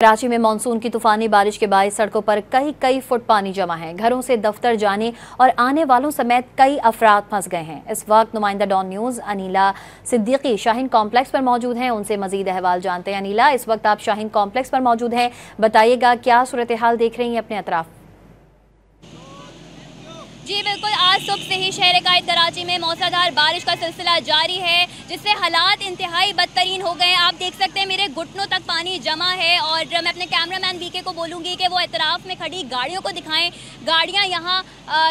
कराची में मानसून की तूफानी बारिश के बायस सड़कों पर कई फुट पानी जमा है। घरों से दफ्तर जाने और आने वालों समेत कई अफराद फंस गए हैं। इस वक्त नुमाइंदा Dawn news Aneela Siddiqui Shaheen complex पर मौजूद हैं। उनसे मजीद अहवाल जानते हैं। अनीला, इस वक्त आप शाहीन कॉम्प्लेक्स पर मौजूद हैं, बताइएगा क्या सूरत हाल देख रही हैं अपने अतराफ? जी बिल्कुल, आज सुबह से ही शहर कायद कराची में मौसलाधार बारिश का सिलसिला जारी है, जिससे हालात इंतहाई बदतरीन हो गए हैं। आप देख सकते हैं मेरे घुटनों तक पानी जमा है और मैं अपने कैमरामैन वीके को बोलूँगी कि वो एतराफ़ में खड़ी गाड़ियों को दिखाएं। गाड़ियाँ यहाँ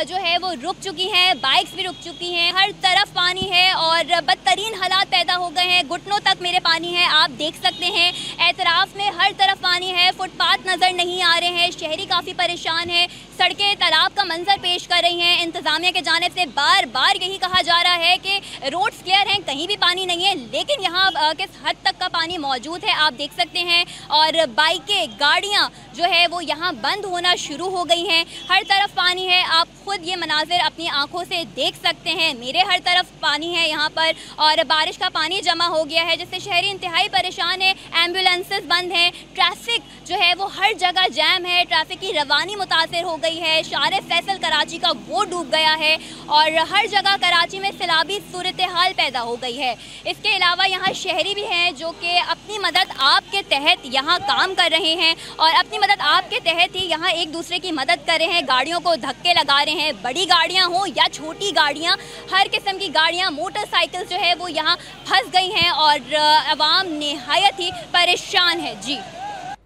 जो है वो रुक चुकी हैं, बाइक्स भी रुक चुकी हैं, हर तरफ पानी है और बदतरीन हालात पैदा हो गए हैं। घुटनों तक मेरे पानी है, आप देख सकते हैं एतराफ़ में हर तरफ पानी है, फुटपाथ नज़र नहीं आ रहे हैं, शहरी काफ़ी परेशान है, सड़कें तालाब का मंजर पेश कर रही हैं। इंतजामिया के जानिब से बार बार यही कहा जा रहा है कि रोड्स क्लियर हैं, कहीं भी पानी नहीं है, लेकिन यहाँ किस हद तक का पानी मौजूद है आप देख सकते हैं। और बाइकें, गाड़ियाँ जो है वो यहाँ बंद होना शुरू हो गई हैं। हर तरफ पानी है, आप खुद ये मनाजिर अपनी आंखों से देख सकते हैं। मेरे हर तरफ पानी है यहाँ पर और बारिश का पानी जमा हो गया है, जिससे शहरी इंतहाई परेशान है। एम्बुलेंसेस बंद हैं, ट्रैफिक जो है वो हर जगह जैम है, ट्रैफिक की रवानी मुतासर हो गई है। शारे फैसल कराची का वो डूब गया है और हर जगह कराची में सैलाबी सूरत हाल पैदा हो गई है। इसके अलावा यहाँ शहरी भी हैं जो कि अपनी मदद आपके तहत यहाँ काम कर रहे हैं और अपनी मदद आपके तहत ही यहाँ एक दूसरे की मदद कर रहे हैं, गाड़ियों को धक्के लगा रहे हैं। बड़ी गाड़ियाँ हों या छोटी गाड़ियाँ, हर किस्म की गाड़ियाँ, मोटरसाइकिल जो है वो यहाँ फंस गई हैं और अवाम निहायत ही परेशान है। जी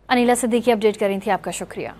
अनीला सिद्दीकी अपडेट कर रही थी, आपका शुक्रिया।